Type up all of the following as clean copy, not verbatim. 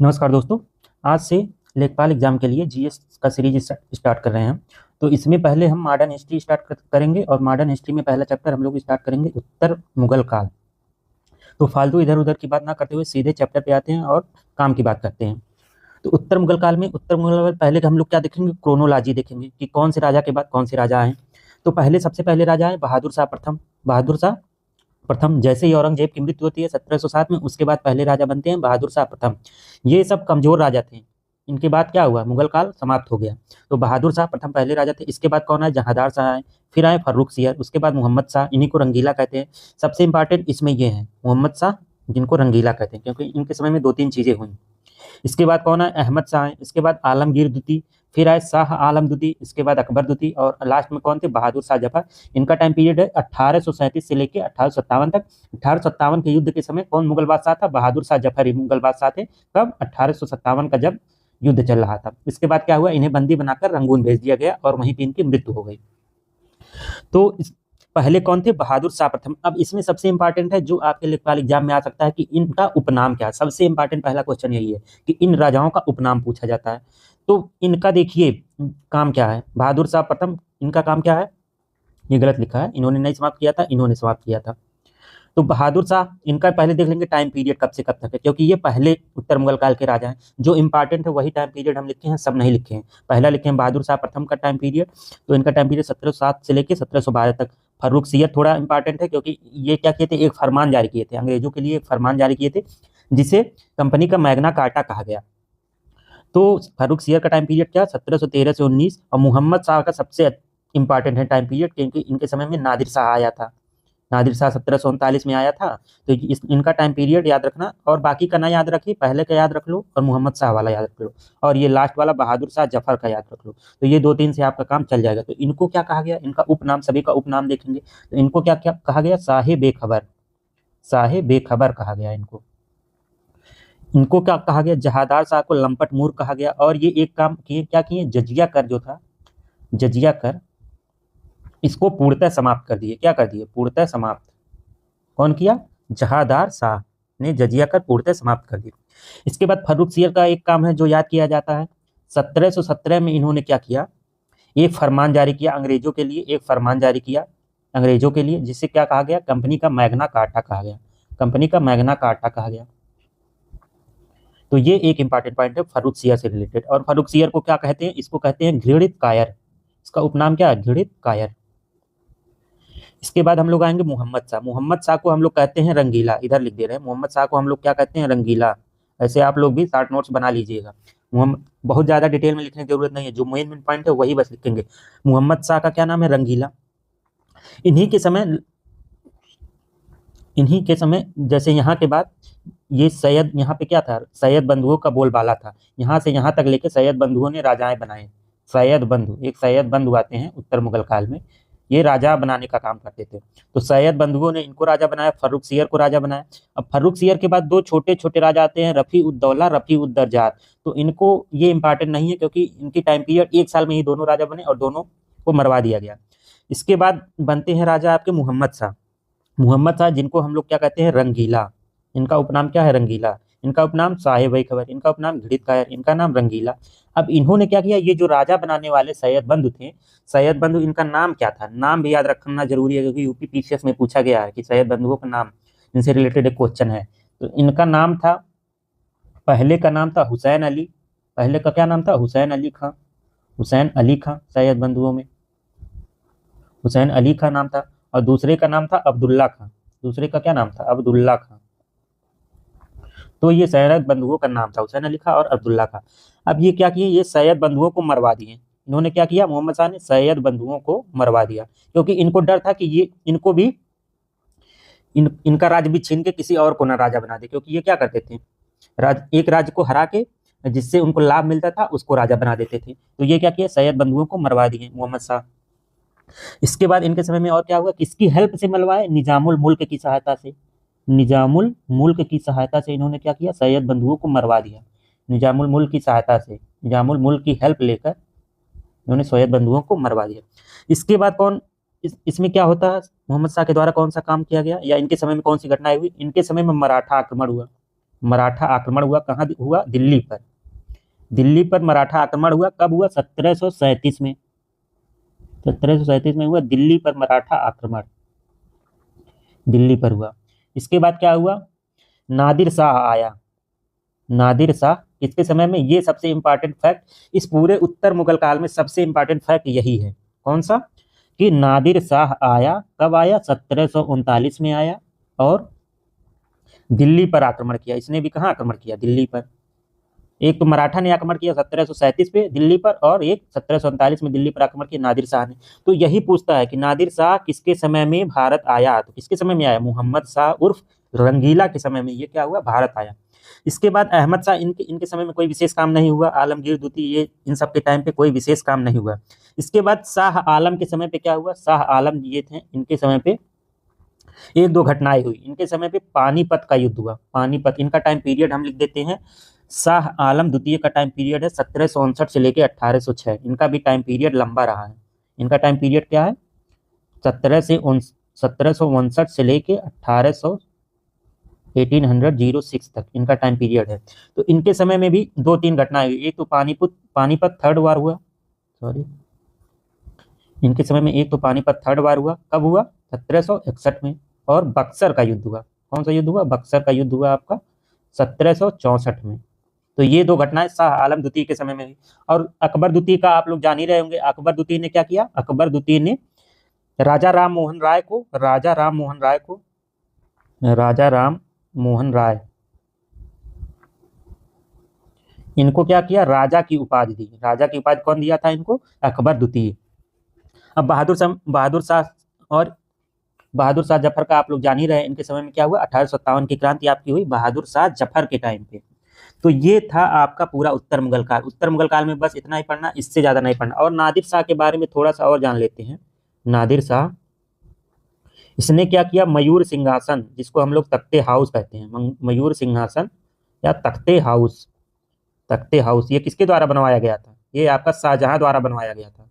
नमस्कार दोस्तों। आज से लेखपाल एग्जाम के लिए जीएस का सीरीज स्टार्ट कर रहे हैं। तो इसमें पहले हम मॉडर्न हिस्ट्री स्टार्ट करेंगे और मॉडर्न हिस्ट्री में पहला चैप्टर हम लोग स्टार्ट करेंगे उत्तर मुगल काल। तो फालतू इधर उधर की बात ना करते हुए सीधे चैप्टर पे आते हैं और काम की बात करते हैं। तो उत्तर मुगल काल में उत्तर मुगल काल पहले हम लोग क्या देखेंगे, क्रोनोलॉजी देखेंगे कि कौन से राजा के बाद कौन से राजा आए। तो पहले सबसे पहले राजा है बहादुर शाह प्रथम। बहादुर शाह प्रथम जैसे ही औरंगजेब की मृत्यु होती है 1707 में, उसके बाद पहले राजा बनते हैं बहादुर शाह प्रथम। ये सब कमजोर राजा थे। इनके बाद क्या हुआ, मुगल काल समाप्त हो गया। तो बहादुर शाह प्रथम पहले राजा थे। इसके बाद कौन आए, जहांदार शाह आए। फिर आए फर्रुख सियर, उसके बाद मोहम्मद शाह, इन्हीं को रंगीला कहते हैं। सबसे इंपॉर्टेंट इसमें ये है मोहम्मद शाह, जिनको रंगीला कहते हैं क्योंकि इनके समय में दो तीन चीजें हुई। इसके बाद कौन आए, अहमद शाह आए। इसके बाद आलमगीर द्वितीय, फिर आए शाह आलम द्वितीय, इसके बाद अकबर द्वितीय और लास्ट में कौन थे, बहादुर शाह जफर। इनका टाइम पीरियड है 1837 से लेकर 1857 तक। 1857 के युद्ध के समय कौन मुगल बादशाह था, बहादुर शाह जफर ही मुगल बादशाह थे। कब, 1857 का जब युद्ध चल रहा था। इसके बाद क्या हुआ, इन्हें बंदी बनाकर रंगून भेज दिया गया और वहीं पर इनकी मृत्यु हो गई। तो पहले कौन थे, बहादुर शाह प्रथम। अब इसमें सबसे इंपॉर्टेंट है जो आपके लेखपाल एग्जाम में आ सकता है कि इनका उपनाम क्या है। सबसे इंपॉर्टेंट पहला क्वेश्चन यही है कि इन राजाओं का उपनाम पूछा जाता है। तो इनका देखिए काम क्या है, बहादुर शाह प्रथम इनका काम क्या है, ये गलत लिखा है, इन्होंने नहीं समाप्त किया था, इन्होंने समाप्त किया था। तो बहादुर शाह इनका पहले देख लेंगे टाइम पीरियड कब से कब तक है, क्योंकि ये पहले उत्तर मुगल काल के राजा हैं। जो इंपॉर्टेंट है वही टाइम पीरियड हम लिखे हैं, सब नहीं लिखे हैं। पहला लिखे हैं बहादुर शाह प्रथम का टाइम पीरियड। तो इनका टाइम पीरियड 1707 से लेकर 1712 तक। फर्रुख सियर थोड़ा इंपॉर्टेंट है क्योंकि ये क्या किए थे, एक फरमान जारी किए थे, अंग्रेजों के लिए एक फरमान जारी किए थे जिसे कंपनी का मैग्ना कार्टा कहा गया। तो फर्रुख सियर का टाइम पीरियड क्या, 1713 से 19। और मोहम्मद शाह का सबसे इंपॉर्टेंट है टाइम पीरियड क्योंकि इनके समय में नादिर शाह आया था। नादिर शाह 1739 में आया था। तो इनका टाइम पीरियड याद रखना और बाकी का ना याद रखिए, पहले का याद रख लो और मोहम्मद शाह वाला याद रख लो और ये लास्ट वाला बहादुर शाह जफर का याद रख लो। तो ये दो तीन से आपका काम चल जाएगा। तो इनको क्या कहा गया, इनका उपनाम, सभी का उपनाम देखेंगे। तो इनको क्या क्या कहा गया, साहे बेखबर। साहे बेखबर कहा गया इनको। इनको क्या कहा गया, जहादार शाह को लंपट मूर कहा गया। और ये एक काम किए, क्या किए, जजिया कर जो था, जजिया कर, इसको पूर्णतः समाप्त कर दिए। क्या कर दिए, पूर्णतः समाप्त। कौन किया, जहादार शाह ने जजिया कर पूर्णतः समाप्त कर दिया। इसके बाद फर्रुख सियर का एक काम है जो याद किया जाता है। 1717 में इन्होंने क्या किया, एक फरमान जारी किया अंग्रेजों के लिए, एक फरमान जारी किया अंग्रेजों के लिए जिसे क्या कहा गया, कंपनी का मैग्ना कार्टा कहा गया। कंपनी का मैग्ना कार्टा कहा गया। तो ये एक इंपॉर्टेंट पॉइंट है फर्रुख सियर से रिलेटेड। और फर्रुख सियर को क्या कहते हैं, इसको कहते हैं घृणित कायर। इसका उपनाम क्या है, घृणित कायर। इसके बाद हम लोग आएंगे मोहम्मद शाह। मोहम्मद शाह को हम लोग कहते हैं रंगीला, इधर लिख दे रहे हैं, मोहम्मद शाह को हम लोग क्या कहते हैं, रंगीला। ऐसे आप लोग भी शॉर्ट नोट्स बना लीजिएगा। मोहम्मद, बहुत ज्यादा डिटेल में लिखने की जरूरत नहीं है, जो मेन मेन पॉइंट है वही बस लिखेंगे। मोहम्मद शाह का क्या नाम है, रंगीला। इन्हीं के समय, इन्हीं के समय जैसे यहाँ के बाद ये सैयद, यहाँ पे क्या था, सैयद बंधुओं का बोलबाला था। यहाँ से यहाँ तक लेके सैयद बंधुओं ने राजाएं बनाए। सैयद बंधु, एक सैयद बंधु आते हैं उत्तर मुगल काल में, ये राजा बनाने का काम करते थे। तो सैयद बंधुओं ने इनको राजा बनाया, फर्रुख सियर को राजा बनाया। अब फर्रुख सियर के बाद दो छोटे छोटे राजा आते हैं, रफी उद्दौला, रफी उद्दरजात। तो इनको ये इंपॉर्टेंट नहीं है क्योंकि इनकी टाइम पीरियड एक साल में ही दोनों राजा बने और दोनों को मरवा दिया गया। इसके बाद बनते हैं राजा आपके मोहम्मद शाह। मोहम्मद शाह जिनको हम लोग क्या कहते हैं, रंगीला। इनका उपनाम क्या है, रंगीला। इनका उपनाम साहिब खबर, इनका उपनाम घृणित कायर, इनका नाम रंगीला। अब इन्होंने क्या किया, ये जो राजा बनाने वाले सैयद बंधु थे, सैयद बंधु, इनका नाम क्या था, नाम भी याद रखना जरूरी है क्योंकि यूपी पीसीएस में पूछा गया है कि सैयद बंधुओं का नाम, इनसे रिलेटेड एक क्वेश्चन है। तो इनका नाम था, पहले का नाम था हुसैन अली। पहले का क्या नाम था, हुसैन अली खां। हुसैन अली खां, सैयद बंधुओं में हुसैन अली खां नाम था। और दूसरे का नाम था अब्दुल्ला खां। दूसरे का क्या नाम था, अब्दुल्ला खां। तो ये सैयद बंधुओं का नाम था, हुसैन अली खां और अब्दुल्ला खां। अब ये क्या किए, ये सैयद बंधुओं को मरवा दिए। इन्होंने क्या किया, मोहम्मद शाह ने सैयद बंधुओं को मरवा दिया क्योंकि इनको डर था कि ये इनको भी इनका राज्य भी छीन के किसी और को ना राजा बना दे, क्योंकि ये क्या करते थे, एक राज्य को हरा के जिससे उनको लाभ मिलता था उसको राजा बना देते थे। तो ये क्या किया, सैयद बंधुओं को मरवा दिए मोहम्मद शाह। इसके बाद इनके समय में और क्या हुआ, किसकी हेल्प से मलवाए, निजामुल मुल्क की सहायता से। निजामुल मुल्क की सहायता से इन्होंने क्या किया, सैयद बंधुओं को मरवा दिया। निजामुल मुल्क की सहायता से, निजामुल मुल्क की हेल्प लेकर इन्होंने सैयद बंधुओं को मरवा दिया। इसके बाद कौन, इसमें क्या होता है, मोहम्मद शाह के द्वारा कौन सा काम किया गया या इनके समय में कौन सी घटनाएं हुई, इनके समय में मराठा आक्रमण हुआ। मराठा आक्रमण हुआ, कहाँ हुआ? दिल्ली पर। दिल्ली पर मराठा आक्रमण हुआ, कब हुआ? 1737 में। 1737 में हुआ दिल्ली पर मराठा आक्रमण, दिल्ली पर हुआ। इसके बाद क्या हुआ? नादिर शाह आया। नादिर शाह किसके समय में? ये सबसे इंपॉर्टेंट फैक्ट, इस पूरे उत्तर मुगल काल में सबसे इंपॉर्टेंट फैक्ट यही है। कौन सा? कि नादिर शाह आया। कब आया? 1739 में आया और दिल्ली पर आक्रमण किया। इसने भी कहाँ आक्रमण किया? दिल्ली पर। एक तो मराठा ने आक्रमण किया 1737 पे दिल्ली पर, और एक 1739 में दिल्ली पर आक्रमण किया नादिर शाह ने। तो यही पूछता है कि नादिर शाह किसके समय में भारत आया? तो किसके समय में आया? मोहम्मद शाह उर्फ रंगीला के समय में ये क्या हुआ? भारत आया। इसके बाद अहमद शाह, इनके इनके समय में कोई विशेष काम नहीं हुआ। आलमगीर द्वितीय, ये इन सब के टाइम पे कोई विशेष काम नहीं हुआ। इसके बाद शाह आलम के समय पे क्या हुआ? शाह आलम ये थे, इनके समय पे एक दो घटनाएं हुई। इनके समय पे पानीपत का युद्ध हुआ। पानीपत, इनका टाइम पीरियड हम लिख देते हैं। शाह आलम द्वितीय का टाइम पीरियड है 1759 से लेके 1806। इनका भी टाइम पीरियड लंबा रहा है। इनका टाइम पीरियड क्या है? 1759 से लेके 1806 तक इनका टाइम पीरियड है। तो इनके समय में भी दो तीन घटनाएं हुई। एक तो पानीपत थर्ड वार हुआ, सॉरी, इनके समय में एक तो पानीपत थर्ड वार हुआ। कब हुआ? 1761 में। और बक्सर का युद्ध हुआ। कौन सा युद्ध हुआ? बक्सर का युद्ध हुआ आपका 1764 में। तो ये दो घटनाएं शाह आलम द्वितीय के समय में हुई। और अकबर द्वितीय का आप लोग जान ही रहे होंगे। अकबर द्वितीय ने क्या किया? अकबर द्वितीय ने राजा राम मोहन राय को इनको क्या किया? राजा की उपाधि दी। राजा की उपाधि कौन दिया था इनको? अकबर द्वितीय। अब बहादुर शाह जफर का आप लोग जान ही रहे। इनके समय में क्या हुआ? 1857 की क्रांति आपकी हुई बहादुर शाह जफर के टाइम पे। तो ये था आपका पूरा उत्तर मुगल काल। उत्तर मुगल काल में बस इतना ही पढ़ना, इससे ज्यादा नहीं पढ़ना। और नादिर शाह के बारे में थोड़ा सा और जान लेते हैं। नादिर शाह, इसने क्या किया? मयूर सिंहासन, जिसको हम लोग तख्ते हाउस कहते हैं, मयूर सिंहासन या तख्ते हाउस, तख्ते हाउस, ये किसके द्वारा बनवाया गया था? ये आपका शाहजहां द्वारा बनवाया गया था।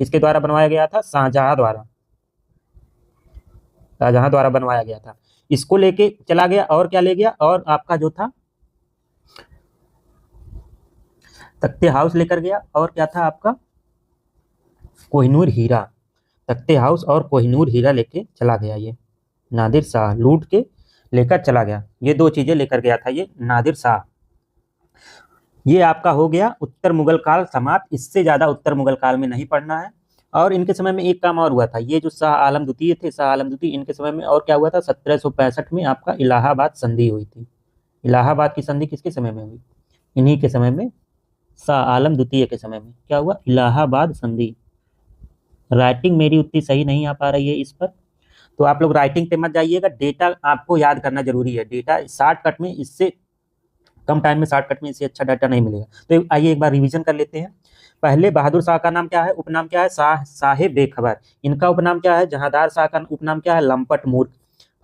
किसके द्वारा बनवाया गया था? शाहजहां द्वारा। शाहजहां द्वारा बनवाया गया था। इसको लेके चला गया और क्या ले गया? और आपका जो था तख्ते हाउस लेकर गया, और क्या था आपका? कोहिनूर हीरा। तख्ते हाउस और कोहिनूर हीरा लेके चला गया। ये नादिर शाह लूट के लेकर चला गया। ये दो चीजें लेकर गया था ये नादिर शाह। ये आपका हो गया उत्तर मुगल काल समाप्त। इससे ज्यादा उत्तर मुगल काल में नहीं पढ़ना है। और इनके समय में एक काम और हुआ था। ये जो शाह आलम द्वितीय थे, शाह आलम द्वितीय, इनके समय में और क्या हुआ था? 1765 में आपका इलाहाबाद संधि हुई थी। इलाहाबाद की संधि किसके समय में हुई? इन्हीं के समय में, शाह आलम द्वितीय के समय में क्या हुआ? इलाहाबाद संधि। राइटिंग मेरी उतनी सही नहीं आ पा रही है इस पर, तो आप लोग राइटिंग पे मत जाइएगा। डेटा आपको याद करना जरूरी है। डेटा शॉर्टकट में, इससे कम टाइम में शॉर्टकट में इससे अच्छा डाटा नहीं मिलेगा। तो आइए एक बार रिवीजन कर लेते हैं। पहले बहादुर शाह का नाम क्या है? उपनाम क्या है? शाह साहेब बेखबर। इनका उपनाम क्या है? जहांदार शाह का उपनाम क्या है? लंपट मूर्ख।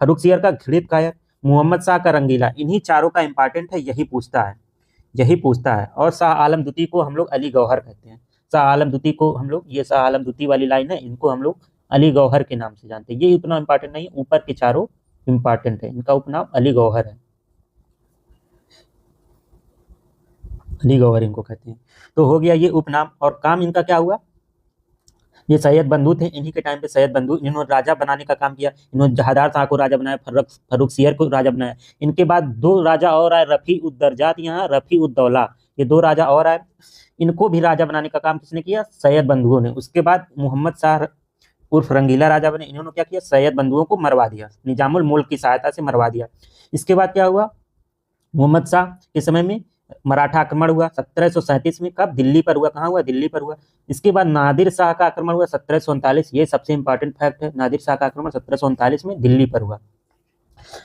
फर्रुख सियर का घृत कायर। मोहम्मद शाह का रंगीला। इन्हीं चारों का इंपॉर्टेंट है, यही पूछता है, यही पूछता है। और शाह आलम द्वितीय को हम लोग अली गौहर कहते हैं। शाह आलम द्वितीय को हम लोग, ये शाह आलम द्वितीय वाली लाइन है, इनको हम लोग अली गौहर के नाम से जानते हैं। ये उतना इंपॉर्टेंट नहीं है, ऊपर के चारों इंपॉर्टेंट है। इनका उपनाम अली गौहर है, अली गौहर इनको कहते हैं। तो हो गया ये उपनाम। और काम इनका क्या हुआ? ये सैयद बंधु थे। इन्हीं के टाइम पे सैयद बंधु, इन्होंने राजा बनाने का काम किया। इन्होंने जहादार शाह को राजा बनाया, फर्रुख सियर को राजा बनाया। इनके बाद दो राजा और आए, रफी उद्दरजात यहाँ रफी उद्दौला, ये दो राजा और आए। इनको भी राजा बनाने का काम किसने किया? सैयद बंधुओं ने। उसके बाद मोहम्मद शाह उर्फ रंगीला राजा बने। इन्होंने क्या किया? सैयद बंधुओं को मरवा दिया, निजामुल मुल्क की सहायता से मरवा दिया। इसके बाद क्या हुआ? मोहम्मद शाह के समय में मराठा आक्रमण हुआ 1737 में। कब? दिल्ली पर हुआ। कहाँ हुआ? दिल्ली पर हुआ। इसके बाद नादिर शाह का आक्रमण हुआ 1739। ये सबसे इंपॉर्टेंट फैक्ट है। नादिर शाह का आक्रमण 1739 में दिल्ली पर हुआ।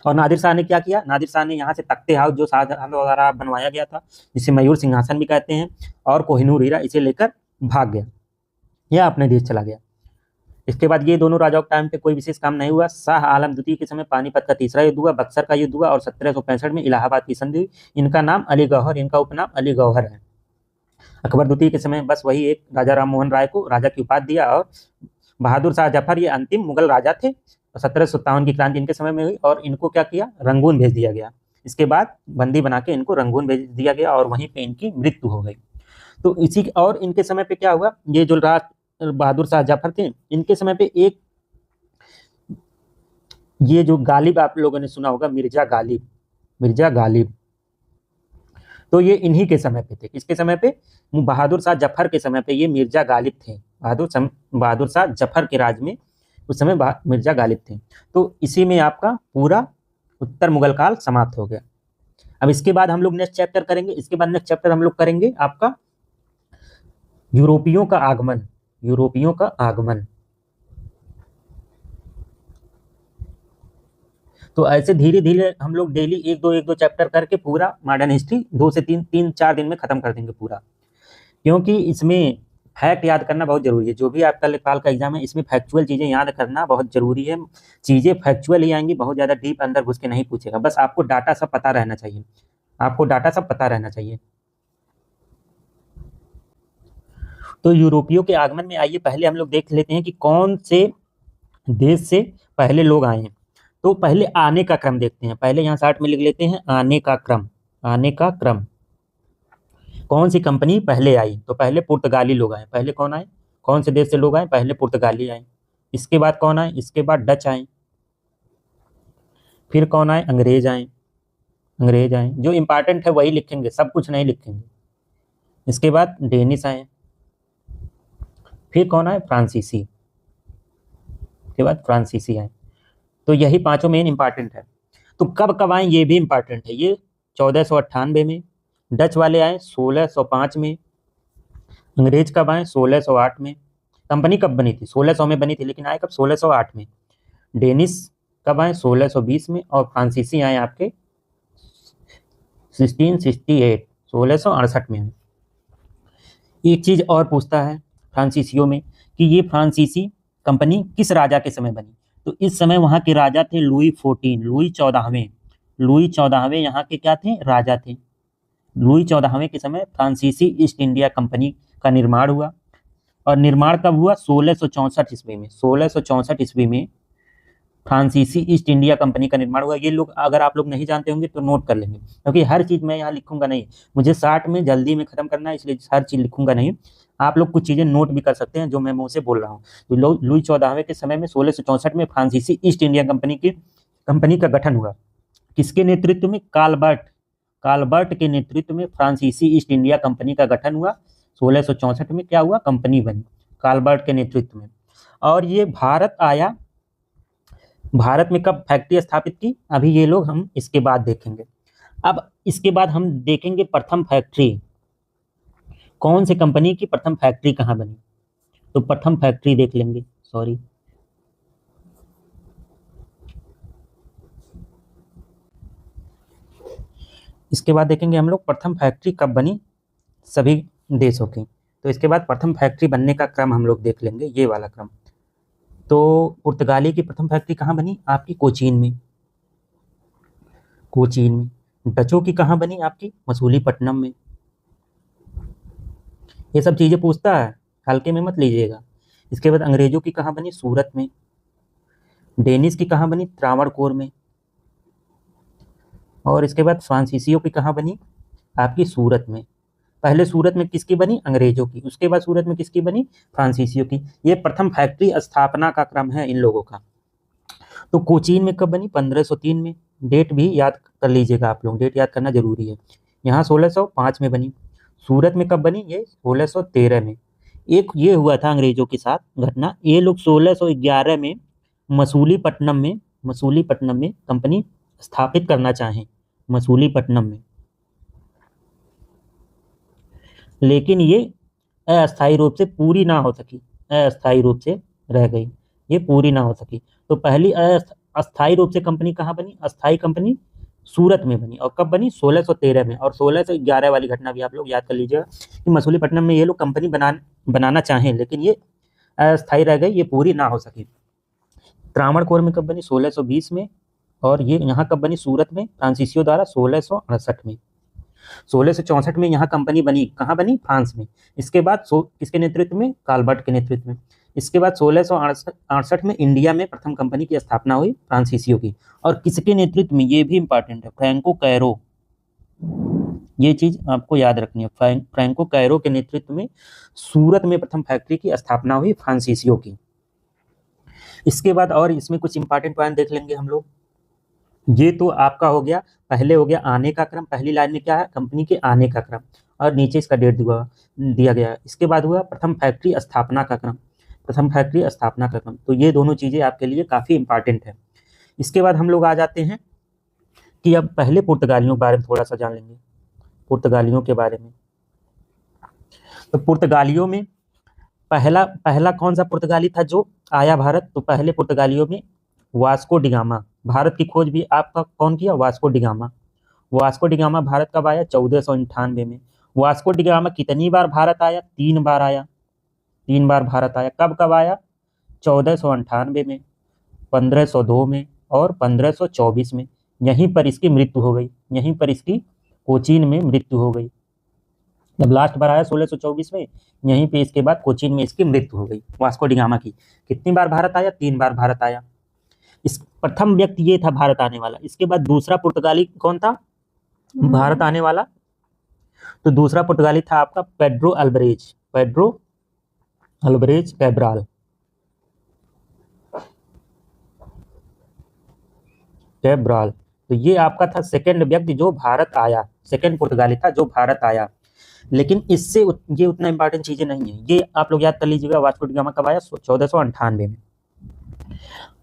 और नादिर शाह ने क्या किया? नादिर शाह ने यहाँ से तख्ते हाउस जो शाहजहां द्वारा बनवाया गया था, जिसे मयूर सिंहासन भी कहते हैं, और कोहिनूर हीरा, इसे लेकर भाग गया, यह अपने देश चला गया। इसके बाद ये दोनों राजाओं के टाइम पे कोई विशेष काम नहीं हुआ। शाह आलम द्वितीय के समय पानीपत का तीसरा युद्ध हुआ, बक्सर का युद्ध हुआ, और 1765 में इलाहाबाद की संधि हुई। इनका नाम अली गौहर, इनका उपनाम अली गौहर है। अकबर द्वितीय के समय बस वही एक राजा राम मोहन राय को राजा की उपाधि दिया। और बहादुर शाह जफर ये अंतिम मुगल राजा थे। 1757 की क्रांति इनके समय में हुई, और इनको क्या किया? रंगून भेज दिया गया। इसके बाद बंदी बना के इनको रंगून भेज दिया गया और वहीं पे इनकी मृत्यु हो गई। तो इसी और इनके समय पे क्या हुआ, ये जो बहादुर शाह जफर थे, इनके समय पे एक ये जो गालिब आप लोगों ने सुना होगा, मिर्जा गालिब, मिर्जा गालिब, तो ये इन्हीं के समय पे थे। किसके समय पे? बहादुर शाह जफर के समय पे ये मिर्जा गालिब थे। बहादुर शाह जफर के राज में उस समय मिर्जा गालिब थे। तो इसी में आपका पूरा उत्तर मुगल काल समाप्त हो गया। अब इसके बाद हम लोग नेक्स्ट चैप्टर करेंगे। इसके बाद नेक्स्ट चैप्टर हम लोग करेंगे आपका यूरोपियों का आगमन। यूरोपियों का आगमन। तो ऐसे धीरे धीरे हम लोग डेली एक दो चैप्टर करके पूरा मॉडर्न हिस्ट्री 2 से 3-4 दिन में खत्म कर देंगे पूरा, क्योंकि इसमें फैक्ट याद करना बहुत जरूरी है। जो भी आपका लेखपाल का एग्जाम है, इसमें फैक्चुअल चीजें याद करना बहुत जरूरी है। चीजें फैक्चुअल ही आएंगी, बहुत ज्यादा डीप अंदर घुस के नहीं पूछेगा। बस आपको डाटा सब पता रहना चाहिए, आपको डाटा सब पता रहना चाहिए। तो यूरोपियों के आगमन में आइए पहले हम लोग देख लेते हैं कि कौन से देश से पहले लोग आए हैं। तो पहले आने का क्रम देखते हैं। पहले यहाँ 60 में लिख लेते हैं आने का क्रम। आने का क्रम, कौन सी कंपनी पहले आई? तो पहले पुर्तगाली लोग आए। पहले कौन आए? कौन से देश से लोग आए? पहले पुर्तगाली आए। इसके बाद कौन आए? इसके बाद डच आए। फिर कौन आए? अंग्रेज आए। अंग्रेज आए, जो इंपॉर्टेंट है वही लिखेंगे, सब कुछ नहीं लिखेंगे। इसके बाद डेनिस आए। फिर कौन आए? फ्रांसीसी। इसके बाद फ्रांसीसी आए। तो यही पांचों मेन इंपॉर्टेंट है। तो कब कब आए ये भी इंपॉर्टेंट है। ये 1498 में। डच वाले आए 1605 में। अंग्रेज कब आए? 1608 में। कंपनी कब बनी थी? 1600 में बनी थी, लेकिन आए कब? 1608 में। डेनिस कब आए? 1620 में। और फ्रांसीसी आए आपके 1668, 1668 में। एक चीज और पूछता है फ्रांसीसियों में कि ये फ्रांसीसी कंपनी किस राजा के समय बनी? तो इस समय वहां के राजा थे लुई 14, लुई 14वें। लुई 14वें यहाँ के क्या थे? राजा थे। लुई 14वें के समय फ्रांसीसी ईस्ट इंडिया कंपनी का निर्माण हुआ। और निर्माण कब हुआ? 1664 ईस्वी में। 1664 ईस्वी में फ्रांसीसी ईस्ट इंडिया कंपनी का निर्माण हुआ। ये लोग अगर आप लोग नहीं जानते होंगे तो नोट कर लेंगे, क्योंकि हर चीज मैं यहाँ लिखूंगा नहीं। मुझे 60 में जल्दी में खत्म करना है, इसलिए हर चीज लिखूंगा नहीं। आप लोग कुछ चीजें नोट भी कर सकते हैं जो मैं मुंह से बोल रहा हूँ। तो लुई 14वें के समय में 1664 में फ्रांसीसी ईस्ट इंडिया कंपनी का गठन हुआ। किसके नेतृत्व में? काल्बर्ट के नेतृत्व में फ्रांसीसी ईस्ट इंडिया कंपनी का गठन हुआ। 1664 में क्या हुआ? कंपनी बनी काल्बर्ट के नेतृत्व में। और ये भारत आया। भारत में कब फैक्ट्री स्थापित की? अभी ये लोग हम इसके बाद देखेंगे। अब इसके बाद हम देखेंगे प्रथम फैक्ट्री कौन से कंपनी की, प्रथम फैक्ट्री कहाँ बनी। तो प्रथम फैक्ट्री देख लेंगे। सॉरी, इसके बाद देखेंगे हम लोग प्रथम फैक्ट्री कब बनी सभी देशों की। तो इसके बाद प्रथम फैक्ट्री बनने का क्रम हम लोग देख लेंगे, ये वाला क्रम। तो पुर्तगाली की प्रथम फैक्ट्री कहाँ बनी? आपकी कोचीन में। कोचीन में। डचों की कहाँ बनी? आपकी मसूलीपट्टनम में। ये सब चीजें पूछता है, हल्के में मत लीजिएगा। इसके बाद अंग्रेजों की कहाँ बनी? सूरत में। डेनिस की कहाँ बनी? त्रावणकोर में। और इसके बाद फ्रांसीसियों की कहाँ बनी? आपकी सूरत में। पहले सूरत में किसकी बनी? अंग्रेजों की। उसके बाद सूरत में किसकी बनी? फ्रांसीसियों की। ये प्रथम फैक्ट्री स्थापना का क्रम है इन लोगों का। तो कोचीन में कब बनी? 1503 में। डेट भी याद कर लीजिएगा आप लोग, डेट याद करना जरूरी है। यहाँ 1605 में बनी। सूरत में कब बनी? ये 1613 में। एक ये हुआ था अंग्रेजों के साथ घटना, ये लोग 1611 में मसूलीपट्टनम में कंपनी स्थापित करना चाहें, मसूलीपट्टनम में, लेकिन ये अस्थायी रूप से पूरी ना हो सकी, अस्थायी रूप से रह गई, ये पूरी ना हो सकी। तो पहली अस्थायी रूप से कंपनी कहाँ बनी? अस्थायी कंपनी सूरत में बनी। और कब बनी? 1613 में। और 1611 वाली घटना भी आप लोग याद कर लीजिएगा कि मसूलीपट्टनम में ये लोग कंपनी बनाना चाहें, लेकिन ये अस्थायी रह गई, ये पूरी ना हो सकी। त्रावणकोर में कब बनी? 1620 में। और ये यहाँ कब बनी? सूरत में, फ्रांसीसियों द्वारा 1668 में। 1664 में यहाँ कंपनी बनी, कहाँ बनी? फ्रांस में। इसके बाद किसके नेतृत्व में? काल्बर्ट के नेतृत्व में। इसके बाद 1668 में इंडिया में प्रथम कंपनी की स्थापना हुई फ्रांसीसियो की, और किसके नेतृत्व में, ये भी इंपॉर्टेंट है, फ्रैंको कैरो, ये चीज आपको याद रखनी है, फ्रैंको कैरो के नेतृत्व में सूरत में प्रथम फैक्ट्री की स्थापना हुई फ्रांसीसियो की। इसके बाद और इसमें कुछ इंपॉर्टेंट पॉइंट देख लेंगे हम लोग। ये तो आपका हो गया, पहले हो गया आने का क्रम, पहली लाइन में क्या है, कंपनी के आने का क्रम, और नीचे इसका डेट दिया गया है। इसके बाद हुआ प्रथम फैक्ट्री स्थापना का क्रम, प्रथम फैक्ट्री स्थापना का क्रम। तो ये दोनों चीजें आपके लिए काफी इंपॉर्टेंट है। इसके बाद हम लोग आ जाते हैं कि अब पहले पुर्तगालियों के बारे में थोड़ा सा जान लेंगे, पुर्तगालियों के बारे में। तो पुर्तगालियों में पहला कौन सा पुर्तगाली था जो आया भारत, तो पहले पुर्तगालियों में वास्को डिगामा, भारत की खोज भी आपका कौन किया, Vasco da Gama. Vasco da Gama Bharat कब आया, 1498 में। वास्को डिगामा कितनी बार भारत आया, 3 बार आया, 3 बार भारत आया। कब कब आया, 1498 में, 1502 में और 1524 में। यहीं पर इसकी मृत्यु हो गई, यहीं पर इसकी कोचीन में मृत्यु हो गई। जब लास्ट बार आया 1624 में, यहीं पे इसके बाद कोचीन में इसकी मृत्यु हो गई वास्को डिगामा की। कितनी बार भारत आया, 3 बार भारत आया। इस प्रथम व्यक्ति ये था भारत आने वाला। इसके बाद दूसरा पुर्तगाली कौन था भारत आने वाला, तो दूसरा पुर्तगाली था आपका Pedro Alvares, Pedro Alvares Cabral, Cabral. तो ये आपका था सेकंड व्यक्ति जो भारत आया, सेकंड पुर्तगाली था जो भारत आया। लेकिन इससे ये उतना इंपॉर्टेंट चीजें नहीं है, ये आप लोग याद कर लीजिएगा। वास्को डिगामा कब आया, 1498 में।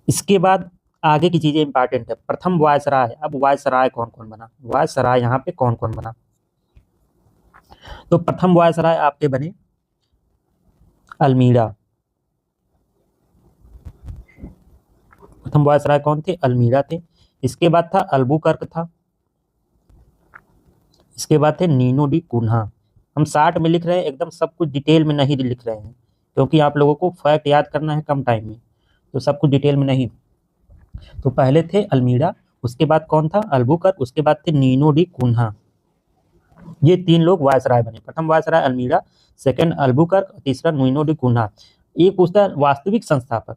इसके बाद आगे की चीजें इंपॉर्टेंट है। प्रथम वायसराय, अब वायसराय कौन कौन बना, वायसराय यहाँ पे कौन कौन बना, तो प्रथम वायसराय आपके बने अल्मीड़ा, प्रथम वायसराय कौन थे, अल्मीड़ा थे। इसके बाद था अल्बुकर्क था, इसके बाद थे नीनो डी कुन्हा। हम 60 में लिख रहे हैं, एकदम सब कुछ डिटेल में नहीं लिख रहे हैं, क्योंकि आप लोगों को फैक्ट याद करना है कम टाइम में, तो सब कुछ डिटेल में नहीं। तो पहले थे अल्मीड़ा, उसके बाद कौन था, अल्बुकर्क, उसके बाद थे नीनो डी कुन्हा। ये 3 लोग वायसराय बने, प्रथम वायसराय अल्मीड़ा, सेकंड अल्बुकर्क, तीसरा नीनो डी कुन्हा। एक पूछता है वास्तविक संस्थापक,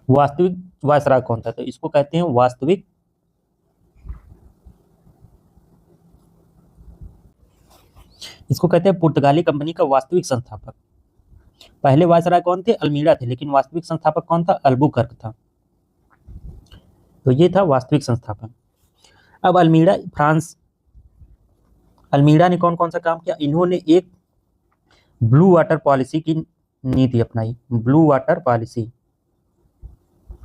वास्तविक वायसराय कौन था, तो इसको कहते हैं वास्तविक, इसको कहते हैं पुर्तगाली कंपनी का वास्तविक संस्थापक। पहले वायसराय कौन थे, अल्मीड़ा थे, लेकिन वास्तविक संस्थापक कौन था, अल्बुकर्क था। तो ये था वास्तविक संस्थापक। अब अल्मीड़ा, फ्रांस, अल्मीड़ा ने कौन कौन सा काम किया, इन्होंने एक ब्लू वाटर पॉलिसी की नीति अपनाई, blue water policy,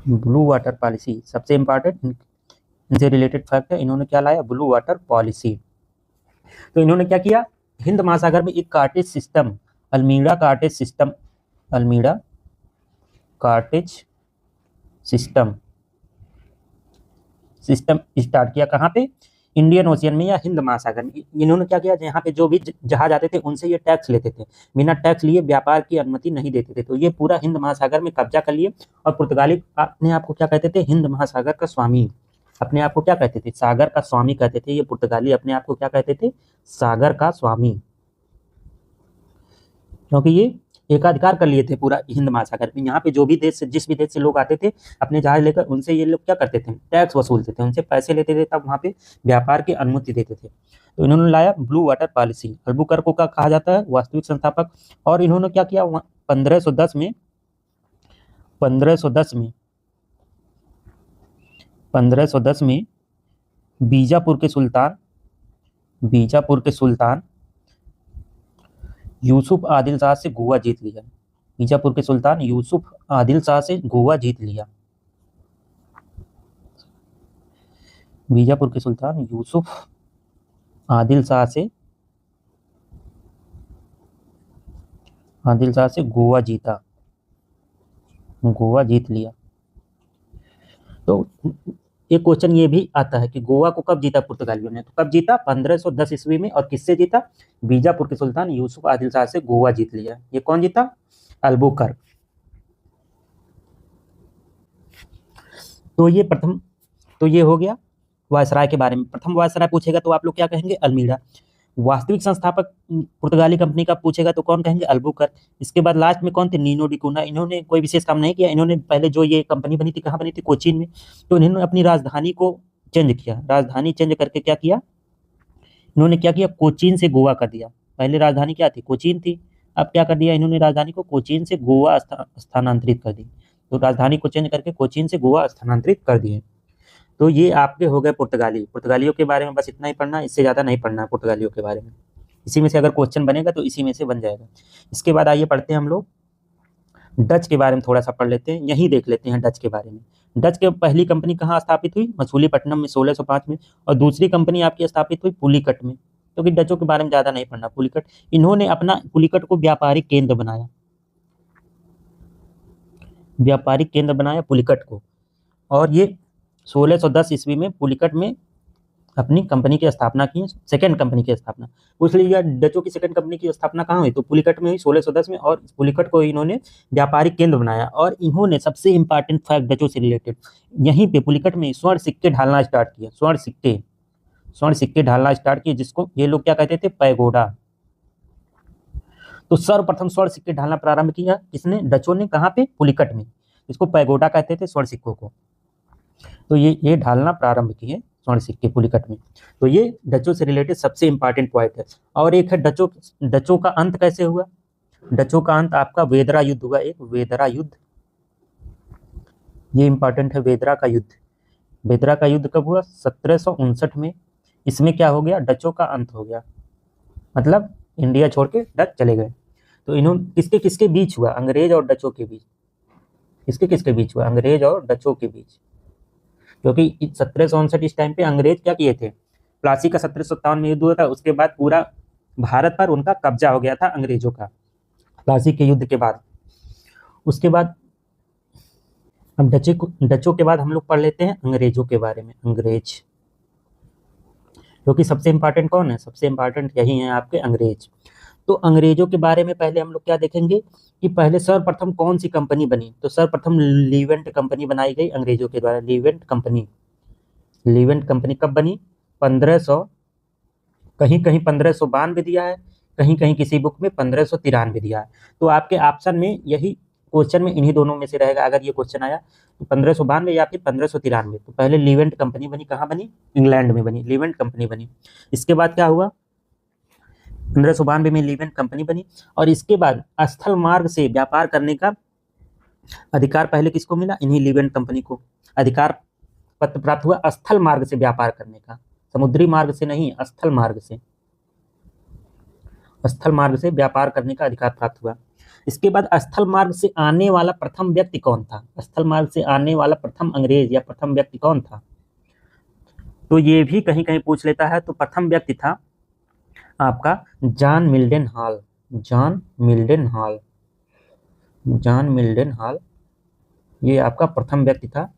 blue water policy सबसे इंपॉर्टेंट इनसे रिलेटेड फैक्ट है। इन्होंने क्या लाया, ब्लू वाटर पॉलिसी। तो इन्होंने क्या किया, हिंद महासागर में एक कार्टेज सिस्टम, अल्मीड़ा कार्टेज सिस्टम, अल्मीड़ा कार्टेज सिस्टम स्टार्ट किया। कहाँ पे, इंडियन ओशियन में या हिंद महासागर में। इन्होंने क्या किया, यहाँ पे जो भी जहाज आते थे उनसे ये टैक्स लेते थे, बिना टैक्स लिए व्यापार की अनुमति नहीं देते थे। तो ये पूरा हिंद महासागर में कब्जा कर लिए, और पुर्तगाली अपने आप को क्या कहते थे, हिंद महासागर का स्वामी, अपने आप को क्या कहते थे, सागर का स्वामी कहते थे। ये पुर्तगाली अपने आप को क्या कहते थे, सागर का स्वामी, क्योंकि ये एकाधिकार कर लिए थे पूरा हिंद महासागर में। यहाँ पे जो भी देश से, जिस भी देश से लोग आते थे अपने जहाज लेकर, उनसे ये लोग क्या करते थे, टैक्स वसूलते थे, उनसे पैसे लेते थे, तब वहाँ पे व्यापार की अनुमति देते थे। तो इन्होंने लाया ब्लू वाटर पॉलिसी। अल्बुकर्क को कहा जाता है वास्तविक संस्थापक। और इन्होंने क्या किया, 1510 में 1510 में बीजापुर के सुल्तान यूसुफ आदिल शाह से गोवा जीत लिया। बीजापुर के सुल्तान यूसुफ आदिल शाह से गोवा जीत लिया। बीजापुर के सुल्तान यूसुफ आदिल शाह से गोवा जीत लिया। तो एक क्वेश्चन ये भी आता है कि गोवा को कब जीता पुर्तगालियों ने, तो कब जीता, 1510 ईस्वी में। और किससे जीता, बीजापुर के सुल्तान यूसुफ आदिल शाह से गोवा जीत लिया। ये कौन जीता, अल्बुकर्क। तो ये प्रथम, तो ये हो गया वायसराय के बारे में। प्रथम वायसराय पूछेगा तो आप लोग क्या कहेंगे, अल्मीड़ा। वास्तविक संस्थापक पुर्तगाली कंपनी का पूछेगा तो कौन कहेंगे? अल्बुकर्क। इसके बाद लास्ट में कौन थे? नीनो डी कूना। इन्होंने कोई विशेष काम नहीं किया। इन्होंने पहले जो ये कंपनी बनी थी, कहाँ बनी थी? कोचीन में। तो इन्होंने अपनी राजधानी को चेंज किया। राजधानी चेंज करके क्या किया इन्होंने? क्या किया? कोचीन से गोवा कर दिया। पहले राजधानी क्या थी? कोचीन थी। अब क्या कर दिया इन्होंने? राजधानी को कोचीन से गोवा स्थानांतरित कर दी। तो राजधानी को चेंज करके कोचीन से गोवा स्थानांतरित कर दिए। तो ये आपके हो गए पुर्तगाली। पुर्तगालियों के बारे में बस इतना ही पढ़ना, इससे ज़्यादा नहीं पढ़ना है पुर्तगालियों के बारे में। इसी में से अगर क्वेश्चन बनेगा तो इसी में से बन जाएगा। इसके बाद आइए पढ़ते हैं हम लोग डच के बारे में, थोड़ा सा पढ़ लेते हैं। यही देख लेते हैं डच के बारे में। डच के पहली कंपनी कहाँ स्थापित हुई? मछलीपट्टनम में 1605 में। और दूसरी कंपनी आपकी स्थापित हुई पुलिकट में। क्योंकि डचों के बारे में ज़्यादा नहीं पढ़ना। पुलिकट, इन्होंने अपना पुलिकट को व्यापारिक केंद्र बनाया। व्यापारिक केंद्र बनाया पुलिकट को। और ये 1610 ईस्वी में पुलिकट में अपनी कंपनी की स्थापना की, सेकंड कंपनी की स्थापना। पूछ लीजिए डचों की सेकंड कंपनी की स्थापना कहाँ हुई? तो पुलिकट में हुई 1610 में। और पुलिकट को इन्होंने व्यापारिक केंद्र बनाया। और इन्होंने सबसे इंपॉर्टेंट फैक्ट डचों से रिलेटेड, यहीं पे पुलिकट में स्वर्ण सिक्के ढालना स्टार्ट किया। स्वर्ण सिक्के ढालना स्टार्ट किए, जिसको ये लोग क्या कहते थे? पैगोडा। तो सर्वप्रथम स्वर्ण सिक्के ढालना प्रारंभ किया किसने? डचों ने। कहाँ पे? पुलिकट में। इसको पैगोडा कहते थे, स्वर्ण सिक्कों को। तो ये ढालना प्रारंभ किए स्वर्ण सिक्के पुलिकट में। तो ये डचों से रिलेटेड सबसे इंपॉर्टेंट पॉइंट है। और एक है डचों का अंत कैसे हुआ? डचों का अंत आपका वेदरा युद्ध हुआ। एक वेदरा युद्ध, ये इंपॉर्टेंट है। वेदरा का युद्ध। वेदरा का युद्ध कब हुआ? 1759 में। इसमें क्या हो गया? डचों का अंत हो गया। मतलब इंडिया छोड़ के डच चले गए। तो इन्होंने किसके किसके बीच हुआ? अंग्रेज और डचों के बीच। किसके किसके बीच हुआ? अंग्रेज और डचों के बीच। क्योंकि 1759 इस टाइम पे अंग्रेज क्या किए थे? प्लासी का 1757 में युद्ध हुआ था। उसके बाद पूरा भारत पर उनका कब्जा हो गया था अंग्रेजों का, प्लासी के युद्ध के बाद। उसके बाद अब डचों के बाद हम लोग पढ़ लेते हैं अंग्रेजों के बारे में। अंग्रेज, क्योंकि सबसे इंपॉर्टेंट कौन है? सबसे इंपॉर्टेंट यही है आपके अंग्रेज। तो अंग्रेजों के बारे में पहले हम लोग क्या देखेंगे कि पहले सर्वप्रथम कौन सी कंपनी बनी? तो सर्वप्रथम लीवेंट कंपनी बनाई गई अंग्रेजों के द्वारा। लीवेंट कंपनी कब बनी? 1500, कहीं कहीं 1592 दिया है, कहीं कहीं किसी बुक में 1593 दिया है। तो आपके ऑप्शन में यही क्वेश्चन में इन्हीं दोनों में से रहेगा। अगर ये क्वेश्चन आया तो 1592 या फिर 1593। तो पहले लीवेंट कंपनी बनी। कहाँ बनी? इंग्लैंड में बनी, लीवेंट कंपनी बनी। इसके बाद क्या हुआ? 1592 में लीवेंट कंपनी बनी। और इसके बाद स्थल मार्ग से व्यापार करने का अधिकार पहले किसको मिला? इन्हीं लीवेंट कंपनी को अधिकार पत्र प्राप्त हुआ स्थल मार्ग से व्यापार करने का। समुद्री मार्ग से नहीं, स्थल मार्ग से व्यापार करने का अधिकार प्राप्त हुआ। इसके बाद स्थल मार्ग से आने वाला प्रथम व्यक्ति कौन था? स्थल मार्ग से आने वाला प्रथम अंग्रेज या प्रथम व्यक्ति कौन था? तो ये भी कहीं कहीं पूछ लेता है। तो प्रथम व्यक्ति था आपका जॉन मिल्डन हॉल। ये आपका प्रथम व्यक्ति था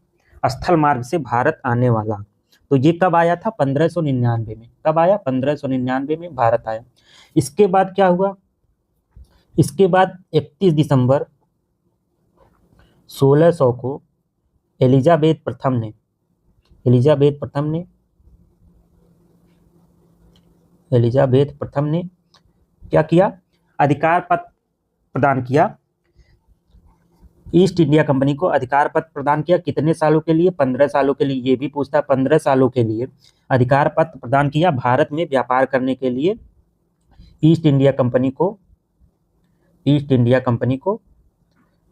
स्थल मार्ग से भारत आने वाला। तो ये कब आया था? 1599 में। कब आया? 1599 में भारत आया। इसके बाद क्या हुआ? इसके बाद 31 दिसंबर 1600 को एलिजाबेथ प्रथम ने क्या किया? अधिकार पत्र प्रदान किया। ईस्ट इंडिया कंपनी को अधिकार पत्र प्रदान किया। कितने सालों के लिए? 15 सालों के लिए। ये भी पूछता है। 15 सालों के लिए अधिकार पत्र प्रदान किया भारत में व्यापार करने के लिए। ईस्ट इंडिया कंपनी को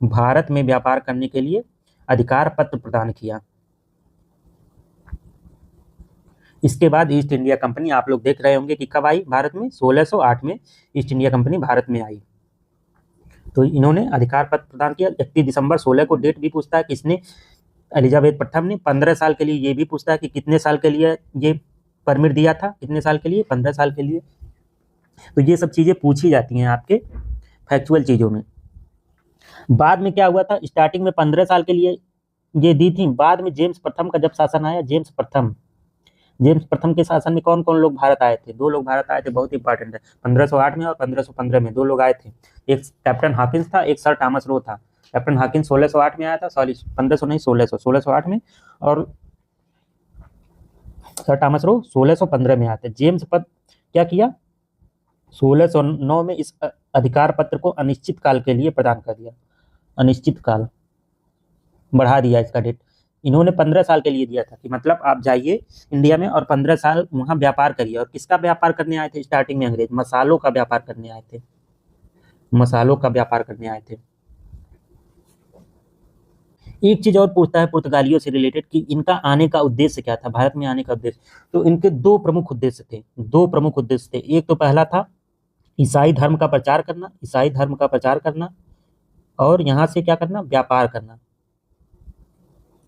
भारत में व्यापार करने के लिए अधिकार पत्र प्रदान किया। इसके बाद ईस्ट इंडिया कंपनी आप लोग देख रहे होंगे कि कब आई भारत में? 1608 में ईस्ट इंडिया कंपनी भारत में आई। तो इन्होंने अधिकार पत्र प्रदान किया। 31 दिसंबर 16 को डेट भी पूछता है किसने? एलिजाबेथ प्रथम ने। 15 साल के लिए ये भी पूछता है कि कितने साल के लिए ये परमिट दिया था? कितने साल के लिए? 15 साल के लिए। तो ये सब चीज़ें पूछी जाती हैं आपके फैक्चुअल चीज़ों में। बाद में क्या हुआ था? स्टार्टिंग में 15 साल के लिए ये दी थी। बाद में जेम्स प्रथम का जब शासन आया, जेम्स प्रथम के शासन में कौन कौन लोग भारत आए थे? 2 लोग भारत आए थे, बहुत इंपॉर्टेंट है। 1508 में और 1515 में 2 लोग आए थे। एक कैप्टन हॉकिंस था, एक सर थॉमस रो था। कैप्टन हॉकिंस 1608 में आया था, सॉरी 1500 नहीं 1608 में, और सर थॉमस रो 1615 में आया था। जेम्स पद क्या किया? 1609 में इस अधिकार पत्र को अनिश्चित काल के लिए प्रदान कर दिया। अनिश्चित काल बढ़ा दिया इसका डेट। इन्होंने 15 साल के लिए दिया था कि मतलब आप जाइए इंडिया में और 15 साल वहाँ व्यापार करिए। और किसका व्यापार करने आए थे स्टार्टिंग में अंग्रेज? मसालों का व्यापार करने आए थे। मसालों का व्यापार करने आए थे। एक चीज और पूछता है पुर्तगालियों से रिलेटेड कि इनका आने का उद्देश्य क्या था, भारत में आने का उद्देश्य। तो इनके दो प्रमुख उद्देश्य थे, दो प्रमुख उद्देश्य थे। एक तो पहला था ईसाई धर्म का प्रचार करना, ईसाई धर्म का प्रचार करना, और यहाँ से क्या करना? व्यापार करना।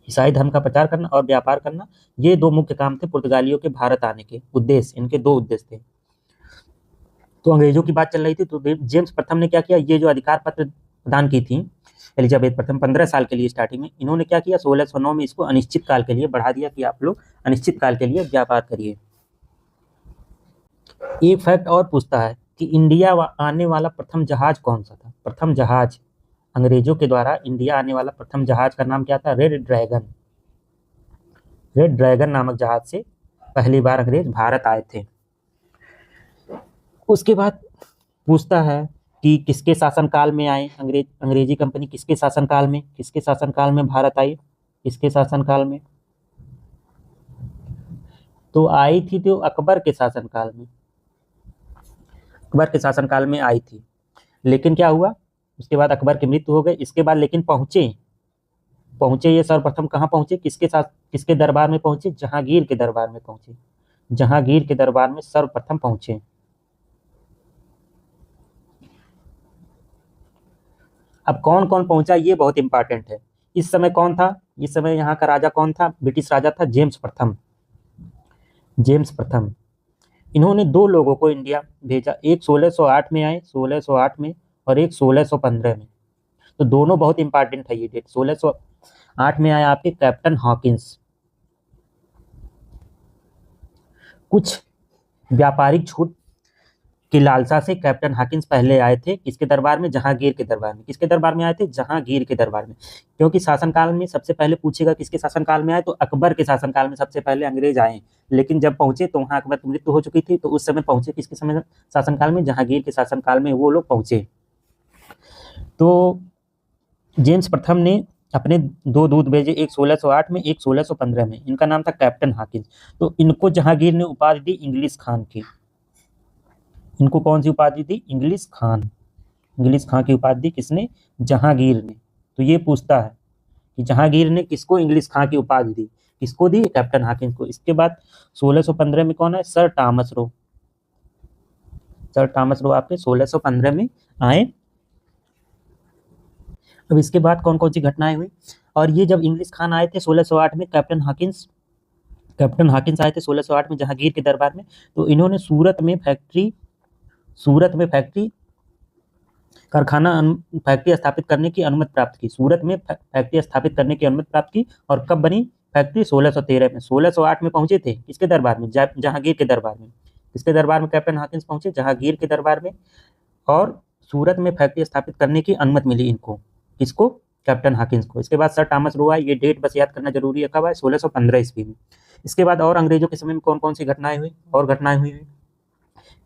ईसाई धर्म का प्रचार करना और व्यापार करना, ये दो मुख्य काम थे पुर्तगालियों के भारत आने के उद्देश्य। इनके दो उद्देश्य थे। तो अंग्रेजों की बात चल रही थी, तो जेम्स प्रथम ने क्या किया? ये जो अधिकार पत्र प्रदान की थी एलिजाबेथ प्रथम 15 साल के लिए स्टार्टिंग में, इन्होंने क्या किया? 1609 में इसको अनिश्चित काल के लिए बढ़ा दिया कि आप लोग अनिश्चित काल के लिए व्यापार करिए। एक फैक्ट और पूछता है कि इंडिया आने वाला प्रथम जहाज कौन सा था? प्रथम जहाज अंग्रेजों के द्वारा इंडिया आने वाला प्रथम जहाज का नाम क्या था? Red dragon. रेड ड्रैगन नामक जहाज से पहली बार अंग्रेज भारत आए थे। उसके बाद पूछता है कि किसके शासनकाल में आए अंग्रेजी कंपनी? किसके शासनकाल में? किसके शासनकाल में भारत आई? किसके शासनकाल में? तो आई थी तो अकबर के शासनकाल में। अकबर के शासनकाल में आई थी। लेकिन क्या हुआ? उसके बाद अकबर की मृत्यु हो गई। इसके बाद लेकिन पहुंचे ये सर्वप्रथम कहाँ पहुंचे? किसके दरबार में पहुंचे? जहांगीर के दरबार में पहुंचे। जहांगीर के दरबार में सर्वप्रथम पहुंचे। अब कौन कौन पहुंचा ये बहुत इंपॉर्टेंट है। इस समय कौन था? इस समय यहाँ का राजा कौन था? ब्रिटिश राजा था जेम्स प्रथम। जेम्स प्रथम। इन्होंने दो लोगों को इंडिया भेजा, एक 1608 में आए, 1608 में, और एक 1615 में। तो दोनों बहुत इंपॉर्टेंट है ये डेट। 1608 में आया आपके कैप्टन हॉकिंस। कुछ व्यापारिक छूट की लालसा से कैप्टन हॉकिंस पहले आए थे किसके दरबार में? जहांगीर के दरबार में। किसके दरबार में आए थे? जहांगीर के दरबार में। क्योंकि शासनकाल में सबसे पहले पूछेगा किसके शासनकाल में आए, तो अकबर के शासनकाल में सबसे पहले अंग्रेज आए। लेकिन जब पहुंचे तो वहां अकबर की मृत्यु हो चुकी थी, तो उस समय पहुंचे किसके समय शासनकाल में? जहांगीर के शासनकाल में वो लोग पहुंचे। तो जेम्स प्रथम ने अपने दो दूत भेजे, एक 1608 में, एक 1615 में। इनका नाम था कैप्टन हॉकिंस। तो इनको जहांगीर ने उपाधि दी इंग्लिश खान की। इनको कौन सी उपाधि दी? इंग्लिश खान। इंग्लिश खान की उपाधि दी किसने? जहांगीर ने। तो ये पूछता है कि जहांगीर ने किसको इंग्लिश खान की उपाधि दी? किसको दी? कैप्टन हॉकिंस को। इसके बाद 1615 में कौन है? Sir Thomas Roe. Sir Thomas Roe आपके 1615 में आए। अब इसके बाद कौन कौन सी घटनाएं हुई? और ये जब इंग्लिश खान आए थे 1608 में, कैप्टन हॉकिंस आए थे 1608 में जहांगीर के दरबार में। तो इन्होंने सूरत में फैक्ट्री फैक्ट्री स्थापित करने की अनुमति प्राप्त की। सूरत में फैक्ट्री स्थापित करने की अनुमति प्राप्त की। और कब बनी फैक्ट्री? 1613 में। 1608 में पहुंचे थे किसके दरबार में? जहांगीर के दरबार में। किसके दरबार में कैप्टन हॉकिंस पहुंचे? जहांगीर के दरबार में। और सूरत में फैक्ट्री स्थापित करने की अनुमति मिली इनको। किसको? कैप्टन हॉकिंस को। इसके बाद सर थॉमस रो आए। ये डेट बस याद करना जरूरी है, कब आए? 1615 ईस्वी में। इसके बाद और अंग्रेजों के समय में कौन कौन सी घटनाएं हुई? और घटनाएं हुई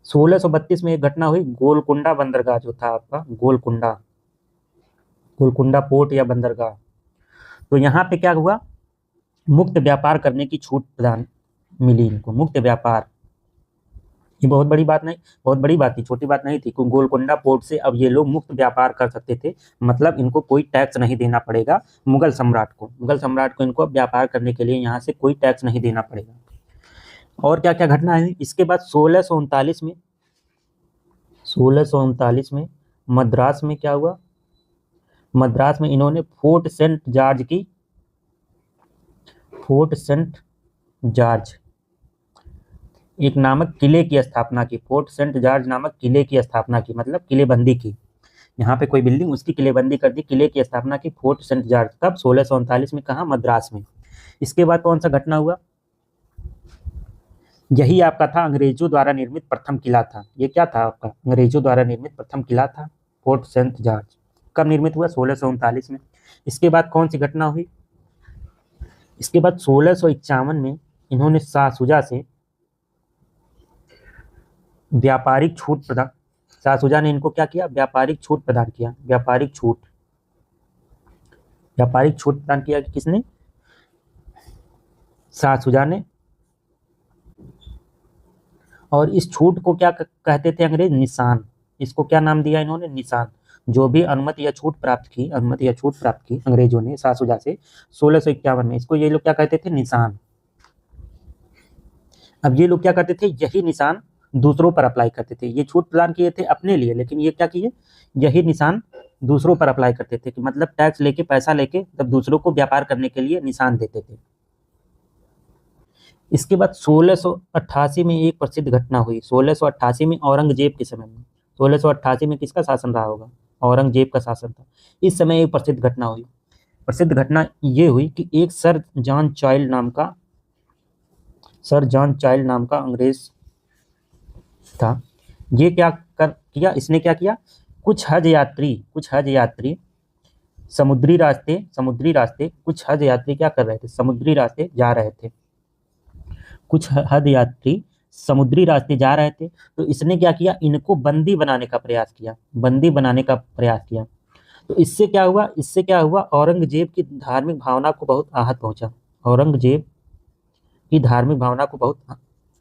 1632 में एक घटना हुई, गोलकुंडा बंदरगाह जो था आपका, गोलकुंडा पोर्ट या बंदरगाह। तो यहाँ पे क्या हुआ? मुक्त व्यापार करने की छूट प्रदान मिली इनको। मुक्त व्यापार, ये बहुत बड़ी बात थी, छोटी बात नहीं थी। गोलकुंडा पोर्ट से अब ये लोग मुक्त व्यापार कर सकते थे। मतलब इनको कोई टैक्स नहीं देना पड़ेगा मुगल सम्राट को इनको अब व्यापार करने के लिए यहाँ से कोई टैक्स नहीं देना पड़ेगा। और क्या क्या घटना हुई? इसके बाद 1639 में मद्रास में क्या हुआ? मद्रास में इन्होंने फोर्ट सेंट जॉर्ज एक नामक किले की स्थापना की। फोर्ट सेंट जॉर्ज नामक किले की स्थापना की, मतलब किलेबंदी की। यहाँ पे कोई बिल्डिंग, उसकी किलेबंदी कर दी, किले की स्थापना की फोर्ट सेंट जॉर्ज। कब? 1639 में। कहाँ? मद्रास में। इसके बाद कौन सा घटना हुआ? यही आपका था अंग्रेजों द्वारा निर्मित प्रथम किला था। ये क्या था आपका? अंग्रेजों द्वारा निर्मित प्रथम किला था फोर्ट सेंट जॉर्ज। कब निर्मित हुआ? 1639 में। इसके बाद कौन सी घटना हुई? इसके बाद 1651 में इन्होंने शाह शुजा से व्यापारिक छूट प्रदान, शाहसुजा ने इनको क्या किया, व्यापारिक छूट प्रदान किया, व्यापारिक छूट प्रदान किया किसने, शाहसुजा ने। और इस छूट को क्या कहते थे अंग्रेज, निशान। इसको क्या नाम दिया इन्होंने, निशान। जो भी अनुमति या छूट प्राप्त की अंग्रेजों ने शाहसुजा से 1651 में, इसको ये लोग क्या कहते थे, निशान। अब ये लोग क्या करते थे, यही निशान दूसरों पर अप्लाई करते थे। ये छूट प्रदान किए थे अपने लिए, लेकिन ये क्या किए, यही निशान दूसरों पर अप्लाई करते थे, कि मतलब टैक्स लेके, पैसा लेके तब दूसरों को व्यापार करने के लिए निशान देते थे। इसके बाद 1688 में एक प्रसिद्ध घटना हुई। 1688 में औरंगजेब के समय में, 1688 में किसका शासन रहा होगा, औरंगजेब का शासन था। इस समय एक प्रसिद्ध घटना हुई। प्रसिद्ध घटना ये हुई कि एक सर जॉन चाइल्ड नाम का अंग्रेज था। ये क्या किया, इसने क्या किया, कुछ हज यात्री समुद्री रास्ते कुछ हज यात्री क्या कर रहे थे, समुद्री रास्ते जा रहे थे। कुछ हज यात्री समुद्री रास्ते जा रहे थे, तो इसने क्या किया, इनको बंदी बनाने का प्रयास किया। तो इससे क्या हुआ, औरंगजेब की धार्मिक भावना को बहुत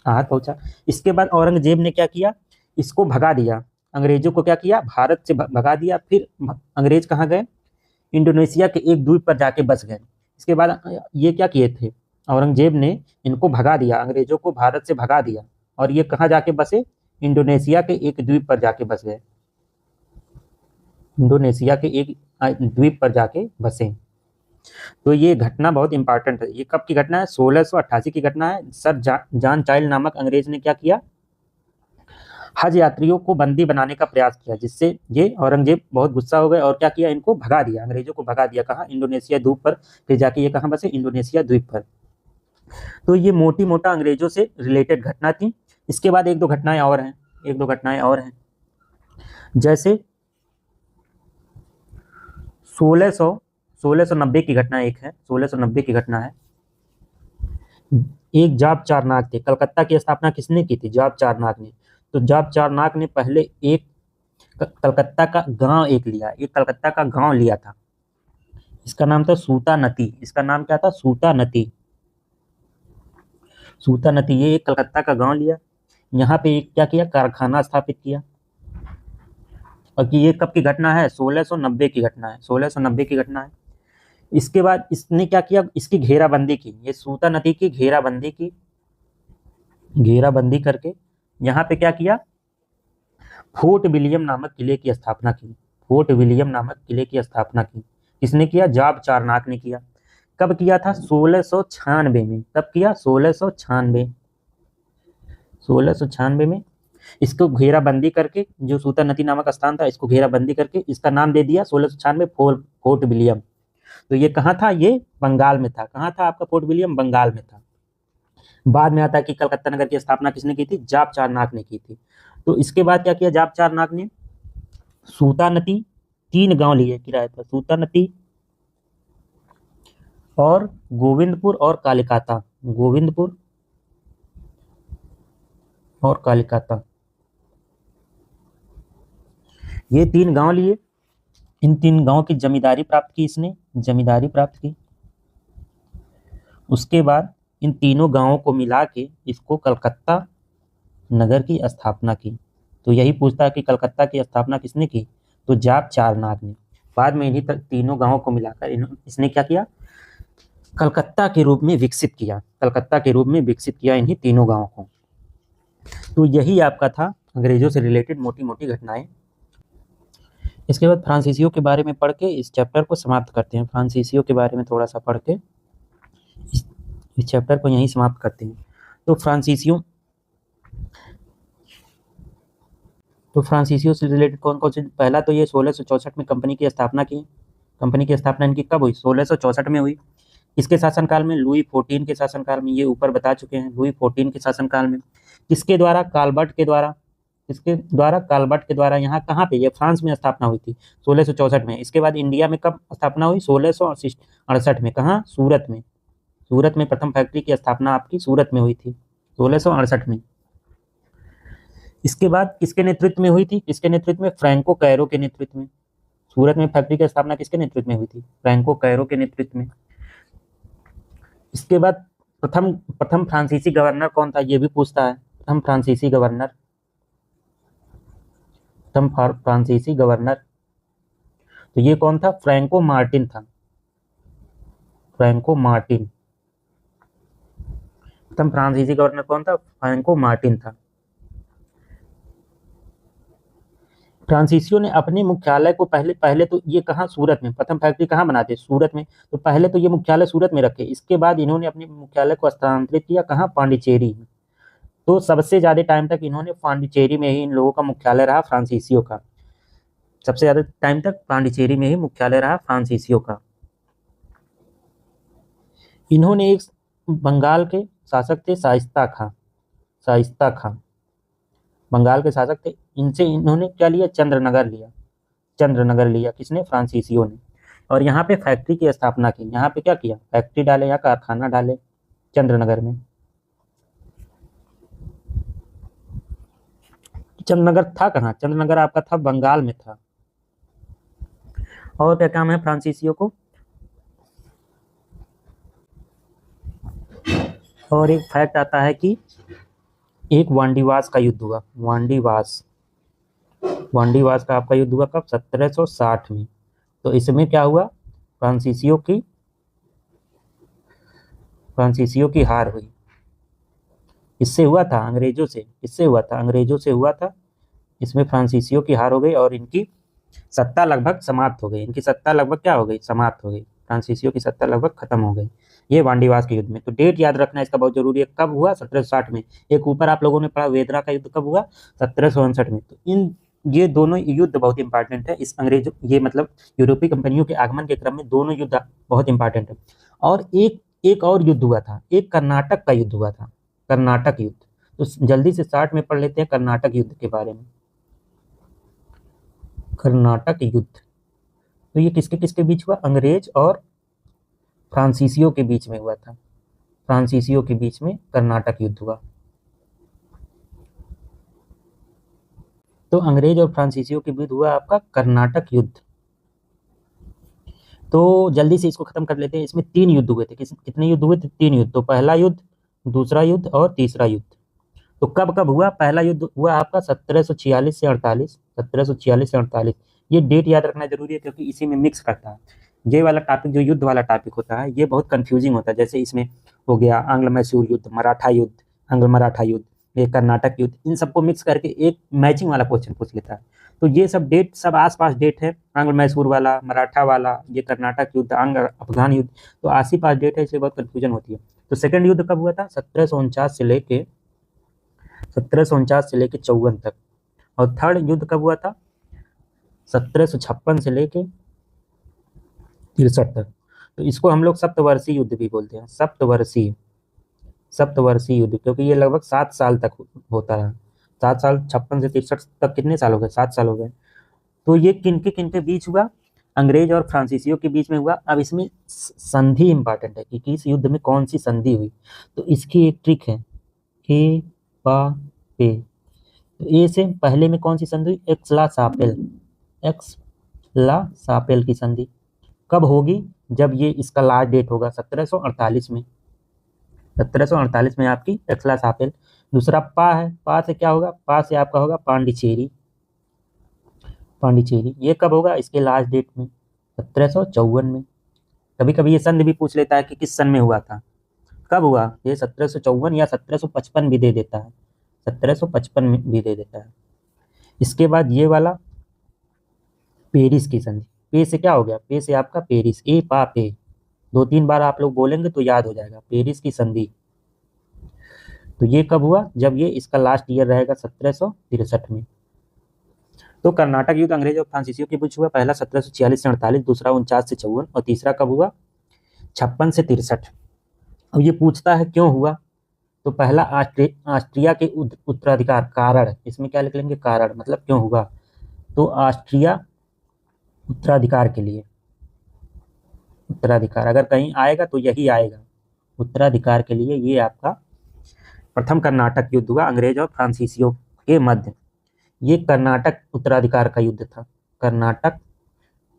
आहत पहुंचा। इसके बाद औरंगजेब ने क्या किया, इसको भगा दिया, अंग्रेजों को क्या किया, भारत से भगा दिया। फिर अंग्रेज कहाँ गए, इंडोनेशिया के एक द्वीप पर जाके बस गए। इसके बाद ये क्या किए थे, औरंगजेब ने इनको भगा दिया, अंग्रेजों को भारत से भगा दिया, और ये कहाँ जाके बसे, इंडोनेशिया के एक द्वीप पर जाके बस गए, इंडोनेशिया के एक द्वीप पर जाके बसे। तो ये घटना बहुत इंपॉर्टेंट है। ये कब की घटना है, 1688 की घटना है। सर जॉन चाइल्ड नामक अंग्रेज ने क्या किया, हज यात्रियों को बंदी बनाने का प्रयास किया, जिससे ये औरंगजेब बहुत गुस्सा हो गए और क्या किया, इनको भगा दिया, अंग्रेजों को भगा दिया। कहाँ, इंडोनेशिया द्वीप पर। फिर जाके ये कहाँ बसे, इंडोनेशिया द्वीप पर। तो ये मोटी मोटा अंग्रेजों से रिलेटेड घटना थी। इसके बाद एक दो घटनाएं और हैं, जैसे 1690 की घटना एक है, 1690 की घटना है। एक जाब चारनाक थे, कलकत्ता की स्थापना किसने की थी, जाब चारनाक ने। तो जाब चारनाक ने पहले एक कलकत्ता का गांव लिया था। इसका नाम था सूता नती। इसका नाम क्या था, सूता नती। ये एक कलकत्ता का गांव लिया, यहाँ पे क्या किया, कारखाना स्थापित किया। और ये कब की घटना है, 1690 की घटना है। इसके बाद इसने क्या किया, इसकी घेराबंदी की, ये सूता नदी की घेराबंदी करके यहाँ पे क्या किया, फोर्ट विलियम नामक किले की स्थापना की। किसने किया, जाब चारनाक ने किया। कब किया था, 1696 में। कब किया, 1696 में। इसको घेराबंदी करके, जो सूता नदी नामक स्थान था, इसको घेराबंदी करके इसका नाम दे दिया 1696 फोर्ट विलियम। तो ये कहाँ था, ये बंगाल में था। कहाँ था आपका फोर्ट विलियम, बंगाल में था। बाद में आता है कि कलकत्ता नगर की स्थापना किसने की थी, जाब चारनाक ने की थी। तो इसके बाद क्या किया जाब चारनाक ने, सूता नदी 3 गांव लिए किराए पर, सूता नदी और गोविंदपुर और कालिकाता, ये 3 गांव लिए। इन 3 गांव की जमींदारी प्राप्त की। उसके बाद इन तीनों गांवों को मिला के इसको कलकत्ता नगर की स्थापना की। तो यही पूछता है कि कलकत्ता की स्थापना किसने की, तो जाब चारनाक ने। बाद में इन्हीं तीनों गांवों को मिलाकर इसने क्या किया, कलकत्ता के रूप में विकसित किया इन्हीं तीनों गांवों को। तो यही आपका था अंग्रेजों से रिलेटेड मोटी मोटी घटनाएं। इसके बाद फ्रांसीसियों के बारे में पढ़ के इस चैप्टर को समाप्त करते हैं। फ्रांसीसियों के बारे में थोड़ा सा पढ़ के इस चैप्टर को यहीं समाप्त करते हैं। तो फ्रांसीसियों से रिलेटेड कौन कौन से, पहला तो ये 1664 में कंपनी की स्थापना इनकी कब हुई, 1664 में हुई। इसके शासनकाल में, लुई 14 के शासनकाल में, ये ऊपर बता चुके हैं, लुई 14 के शासनकाल में। किसके द्वारा, काल्बर्ट के द्वारा। यहाँ कहाँ पे, ये फ्रांस में स्थापना हुई थी 1664 में। इसके बाद इंडिया में कब स्थापना हुई, 1668 में। कहाँ, सूरत में प्रथम फैक्ट्री की स्थापना आपकी सूरत में हुई थी 1668 में। इसके बाद किसके नेतृत्व में हुई थी? किसके नेतृत्व में? फ्रैंको कैरो के नेतृत्व में। सूरत में फैक्ट्री की स्थापना किसके नेतृत्व में हुई थी? फ्रैंको कैरो के नेतृत्व में। इसके बाद प्रथम प्रथम फ्रांसीसी गवर्नर कौन था? ये भी पूछता है। प्रथम फ्रांसीसी गवर्नर, प्रथम फ्रांसीसी गवर्नर, तो ये कौन था? फ्रैंको मार्टिन था। Franco Martin. प्रथम फ्रांसीसी गवर्नर कौन था? फ्रैंको मार्टिन था। फ्रांसीसियों ने अपने मुख्यालय को पहले पहले तो ये कहाँ? सूरत में। प्रथम फैक्ट्री कहाँ बनाते? सूरत में। तो पहले तो ये मुख्यालय सूरत में रखे, इसके बाद इन्होंने अपने मुख्यालय को स्थानांतरित किया कहाँ? पांडिचेरी में। तो सबसे ज्यादा टाइम तक इन्होंने पांडिचेरी में ही इन लोगों का मुख्यालय रहा, फ्रांसीसियों का। सबसे ज्यादा टाइम तक पांडिचेरी में ही मुख्यालय रहा फ्रांसीसियों का। इन्होंने एक बंगाल के शासक थे शाइस्ता खां, शाइस्ता खां बंगाल के शासक थे। इनसे इन्होंने क्या लिया? चंद्रनगर लिया। चंद्रनगर लिया किसने? फ्रांसीसियों ने। और यहाँ पे फैक्ट्री की स्थापना की। यहाँ पे क्या किया? फैक्ट्री डाले, यहाँ कारखाना डाले चंद्रनगर में। चंद्रनगर था कहाँ? चंद्रनगर आपका था बंगाल में था। और क्या काम है फ्रांसीसियों को? और एक फैक्ट आता है कि एक वांडीवास का युद्ध हुआ। वांडीवास, वांडीवास का आपका युद्ध हुआ कब? 1760 में। तो इसमें क्या हुआ? फ्रांसीसियों की हार हुई। इससे हुआ था अंग्रेजों से। किससे हुआ था? अंग्रेजों से हुआ था। इसमें फ्रांसीसियों की हार हो गई और इनकी सत्ता लगभग समाप्त हो गई। इनकी सत्ता लगभग क्या हो गई? समाप्त हो गई। फ्रांसीसियों की सत्ता लगभग खत्म हो गई ये वांडीवास के युद्ध में। तो डेट याद रखना इसका बहुत जरूरी है। कब हुआ? 1760 में। एक ऊपर आप लोगों ने पढ़ा वेदरा का युद्ध कब हुआ? 1759 में। तो इन ये दोनों युद्ध बहुत इंपॉर्टेंट है। इस अंग्रेजों ये मतलब यूरोपीय कंपनियों के आगमन के क्रम में दोनों युद्ध बहुत इंपॉर्टेंट है। और एक एक और युद्ध हुआ था, एक कर्नाटक का युद्ध हुआ था, कर्नाटक युद्ध। तो जल्दी से 60 में पढ़ लेते हैं कर्नाटक युद्ध के बारे में। कर्नाटक युद्ध, तो ये किसके किसके बीच हुआ? अंग्रेज और फ्रांसीसियों के बीच में हुआ था। फ्रांसीसियों के बीच में कर्नाटक युद्ध हुआ। तो अंग्रेज और फ्रांसीसियों के बीच हुआ आपका कर्नाटक युद्ध। तो जल्दी से इसको खत्म कर लेते हैं। इसमें 3 युद्ध हुए थे। कितने युद्ध हुए थे? 3 युद्ध। तो पहला युद्ध, दूसरा युद्ध और तीसरा युद्ध। तो कब कब हुआ? पहला युद्ध हुआ आपका 1746 से 48। 1746 से 48। ये डेट याद रखना जरूरी है क्योंकि इसी में मिक्स करता है। ये वाला टॉपिक जो युद्ध वाला टॉपिक होता है ये बहुत कंफ्यूजिंग होता है। जैसे इसमें हो गया आंग्ल मैसूर युद्ध, मराठा युद्ध, आंग्ल मराठा युद्ध, ये कर्नाटक युद्ध, इन सबको मिक्स करके एक मैचिंग वाला क्वेश्चन पूछ लेता है। तो ये सब डेट सब आसपास डेट है। आंग्ल मैसूर वाला, मराठा वाला, ये कर्नाटक युद्ध, आंग्ल अफगान युद्ध, तो आस ही पास डेट है, इससे बहुत कंफ्यूजन होती है। तो सेकंड युद्ध कब हुआ था? 1749 से लेके 54 तक। और थर्ड युद्ध कब हुआ था? 1756 से लेके 63 तक। तो इसको हम लोग सप्तवर्षीय युद्ध भी बोलते हैं। सप्तवर्षीय, सप्तवर्षीय युद्ध, क्योंकि ये लगभग 7 साल तक होता है। 7 साल, 56 से 63 तक कितने साल हो गए? 7 साल हो गए। तो ये किनके बीच हुआ? अंग्रेज और फ्रांसीसियों के बीच में हुआ। अब इसमें संधि इंपॉर्टेंट है कि किस युद्ध में कौन सी संधि हुई। तो इसकी एक ट्रिक है, के पा पे। तो ए से पहले में कौन सी संधि हुई? एक्सला-सापेल, एक्सला-सापेल की संधि कब होगी? जब ये इसका लास्ट डेट होगा 1748 में। 1748 में आपकी एक्सला-सापेल। दूसरा पा है, पा से क्या होगा? पा से आपका होगा पांडिचेरी। पांडिचेरी ये कब होगा? इसके लास्ट डेट में 1754 में। कभी कभी ये संधि भी पूछ लेता है कि किस सन में हुआ था। कब हुआ? ये 1754 या 1755 भी दे देता है। 1755 में भी दे देता है। इसके बाद ये वाला पेरिस की संधि। पे से क्या हो गया? पे से आपका पेरिस, ए पा पे, 2-3 बार आप लोग बोलेंगे तो याद हो जाएगा। पेरिस की संधि, तो ये कब हुआ? जब ये इसका लास्ट ईयर रहेगा 1763 में। तो कर्नाटक युद्ध अंग्रेज और फ्रांसीसियों के बीच हुआ। पहला 1746 से 48, दूसरा 49 से 54 और तीसरा कब हुआ? 56 से 63। अब ये पूछता है क्यों हुआ? तो पहला ऑस्ट्रिया के उत्तराधिकार, कारण, इसमें क्या लिख लेंगे? कारण, मतलब क्यों हुआ। तो ऑस्ट्रिया उत्तराधिकार के लिए, उत्तराधिकार अगर कहीं आएगा तो यही आएगा, उत्तराधिकार के लिए। ये आपका प्रथम कर्नाटक युद्ध हुआ अंग्रेज और फ्रांसीसियों के मध्य। ये कर्नाटक उत्तराधिकार का युद्ध था। कर्नाटक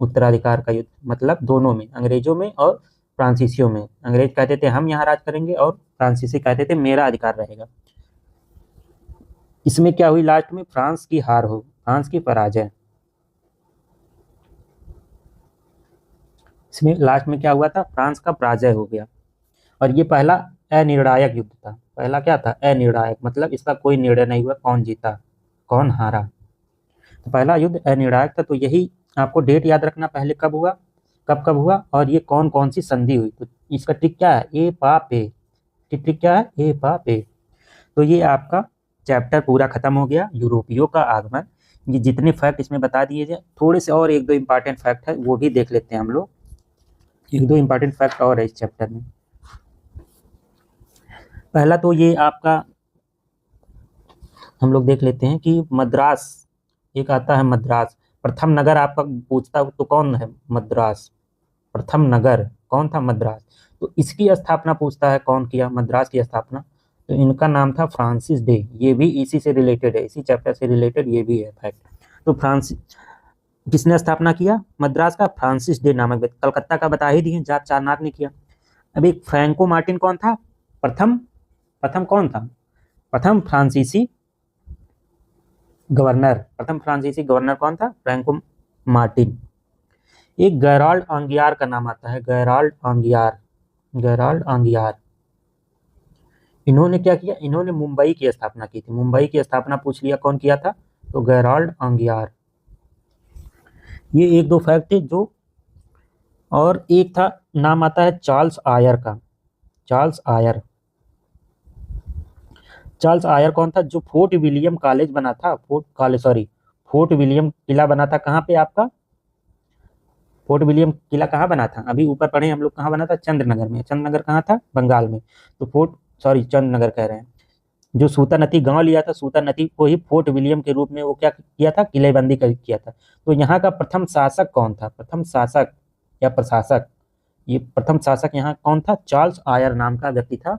उत्तराधिकार का युद्ध मतलब दोनों में, अंग्रेजों में और फ्रांसीसियों में। अंग्रेज कहते थे हम यहाँ राज करेंगे और फ्रांसीसी कहते थे मेरा अधिकार रहेगा। इसमें क्या हुई, लास्ट में फ्रांस की हार हो, फ्रांस की पराजय। इसमें लास्ट में क्या हुआ था, फ्रांस का पराजय हो गया। और ये पहला अनिर्णायक युद्ध था। पहला क्या था, अनिर्णायक, मतलब इसका कोई निर्णय नहीं हुआ कौन जीता कौन हारा। तो पहला युद्ध अनिर्णायक था। तो यही आपको डेट याद रखना, पहले कब हुआ, कब कब हुआ, और ये कौन कौन सी संधि हुई। तो इसका ट्रिक क्या है, ए पा पे। ट्रिक क्या है, ए पा पे। तो ये आपका चैप्टर पूरा खत्म हो गया, यूरोपियों का आगमन। ये जितने फैक्ट इसमें बता दिए जाए, थोड़े से और एक दो इंपॉर्टेंट फैक्ट है वो भी देख लेते हैं हम लोग। एक दो इंपॉर्टेंट फैक्ट और है इस चैप्टर में। पहला तो ये आपका हम लोग देख लेते हैं कि मद्रास, एक आता है मद्रास। प्रथम नगर आपका पूछता तो कौन है, मद्रास। प्रथम नगर कौन था, मद्रास। तो इसकी स्थापना पूछता है कौन किया, मद्रास की स्थापना। तो इनका नाम था फ्रांसिस डे। ये भी इसी से रिलेटेड है, इसी चैप्टर से रिलेटेड ये भी है फैक्ट। तो फ्रांसिस किसने स्थापना किया मद्रास का, फ्रांसिस डे नामक व्यक्ति। कलकत्ता का बता ही दिए, जाट चारनाथ ने किया। अब एक फ्रैंको मार्टिन कौन था, प्रथम प्रथम कौन था, प्रथम फ्रांसीसी गवर्नर। प्रथम फ्रांसीसी गवर्नर कौन था, फ्रैंको मार्टिन। एक गैराल्ड आंगियार का नाम आता है, गैराल्ड आंगियार, गैराल्ड आंगियार। इन्होंने क्या किया, इन्होंने मुंबई की स्थापना की थी। मुंबई की स्थापना पूछ लिया कौन किया था, तो गैराल्ड आंगियार। ये एक दो फैक्ट थे जो। और एक था, नाम आता है चार्ल्स आयर का, चार्ल्स आयर। चार्ल्स आयर कौन था, जो फोर्ट विलियम कॉलेज बना था, फोर्ट विलियम किला बना था कहाँ पे आपका, फोर्ट विलियम किला कहाँ बना था, अभी ऊपर पढ़े हम लोग, कहाँ बना था, चंद्रनगर में। चंद्रनगर कहाँ था, बंगाल में। तो चंद्रनगर कह रहे हैं। जो सूता नदी गांव लिया था, सूता नदी को ही फोर्ट विलियम के रूप में वो क्या किया था, किलेबंदी किया था। तो यहाँ का प्रथम शासक कौन था, प्रथम शासक या प्रशासक, ये प्रथम शासक यहाँ कौन था, चार्ल्स आयर नाम का व्यक्ति था।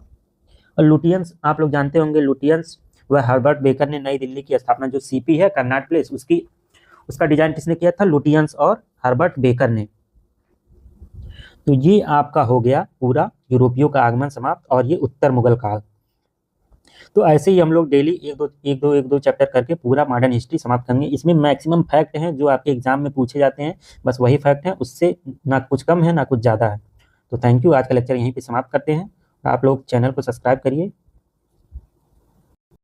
और लुटियंस आप लोग जानते होंगे, लुटियंस वह हर्बर्ट बेकर ने नई दिल्ली की स्थापना, जो सीपी है कर्नाट प्लेस, उसका डिजाइन किसने किया था, लुटियंस और हर्बर्ट बेकर ने। तो ये आपका हो गया पूरा यूरोपियों का आगमन समाप्त, और ये उत्तर मुगल काल। तो ऐसे ही हम लोग डेली एक दो चैप्टर करके पूरा मॉडर्न हिस्ट्री समाप्त करेंगे। इसमें मैक्सिमम फैक्ट हैं जो आपके एग्जाम में पूछे जाते हैं, बस वही फैक्ट हैं, उससे ना कुछ कम है ना कुछ ज़्यादा है। तो थैंक यू, आज का लेक्चर यहीं पे समाप्त करते हैं। आप लोग चैनल को सब्सक्राइब करिए।